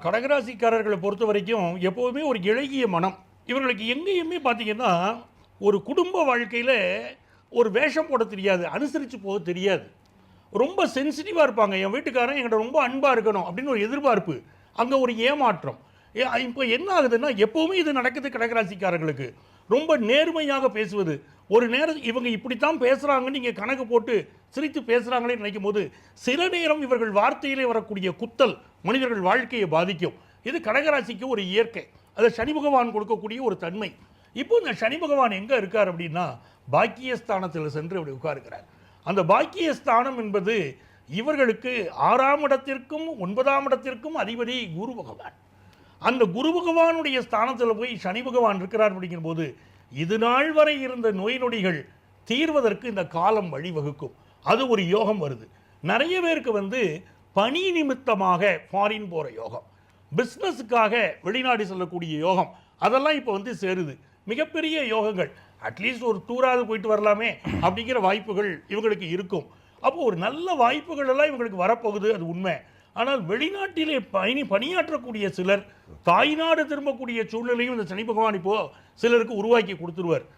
கடகராசிக்காரர்களை பொறுத்த வரைக்கும் எப்போதுமே ஒரு இளகிய மனம். இவர்களுக்கு எங்கேயுமே பார்த்தீங்கன்னா, ஒரு குடும்ப வாழ்க்கையில் ஒரு வேஷம் போட தெரியாது, அனுசரித்து போக தெரியாது. ரொம்ப சென்சிட்டிவாக இருப்பாங்க. என் வீட்டுக்காரன் என்கிட்ட ரொம்ப அன்பாக இருக்கணும் அப்படின்னு ஒரு எதிர்பார்ப்பு. அங்கே ஒரு ஏமாற்றம். இப்போ என்ன ஆகுதுன்னா, எப்போவுமே இது நடக்குது கடகராசிக்காரர்களுக்கு. ரொம்ப நேர்மையாக பேசுவது. ஒரு நேரம் இவங்க இப்படித்தான் பேசுகிறாங்கன்னு நீங்கள் கணக்கு போட்டு சிரித்து பேசுகிறாங்களே நினைக்கும் போது, சில நேரம் இவர்கள் வார்த்தையிலே வரக்கூடிய குத்தல் மனிதர்கள் வாழ்க்கையை பாதிக்கும். இது கடகராசிக்கு ஒரு இயற்கை. அதை சனி பகவான் கொடுக்கக்கூடிய ஒரு தன்மை. இப்போ இந்த சனி பகவான் எங்கே இருக்கார் அப்படின்னா, பாக்கியஸ்தானத்தில் சென்று அப்படி உட்காருக்கிறார். அந்த பாக்கியஸ்தானம் என்பது இவர்களுக்கு 6ஆம் இடத்திற்கும் 9ஆம் இடத்திற்கும் அதிபதி குரு பகவான். அந்த குரு பகவானுடைய ஸ்தானத்தில் போய் சனி பகவான் இருக்கிறார் அப்படிங்கிற போது, இது நாள் வரை இருந்த நோய் நொடிகள் தீர்வதற்கு இந்த காலம் வழிவகுக்கும். அது ஒரு யோகம் வருது. நிறைய பேருக்கு பணி நிமித்தமாக ஃபாரின் போகிற யோகம், பிஸ்னஸுக்காக வெளிநாடு செல்லக்கூடிய யோகம், அதெல்லாம் இப்போ சேருது. மிகப்பெரிய யோகங்கள். அட்லீஸ்ட் ஒரு டூராவது போயிட்டு வரலாமே அப்படிங்கிற வாய்ப்புகள் இவங்களுக்கு இருக்கும். அப்போ ஒரு நல்ல வாய்ப்புகள் எல்லாம் இவங்களுக்கு வரப்போகுது, அது உண்மை. ஆனால் வெளிநாட்டிலே பணியாற்றக்கூடிய சிலர் தாய்நாடு திரும்பக்கூடிய சூழ்நிலையும் இந்த சனி பகவான் இப்போ சிலருக்கு உருவாக்கி கொடுத்துருவார்.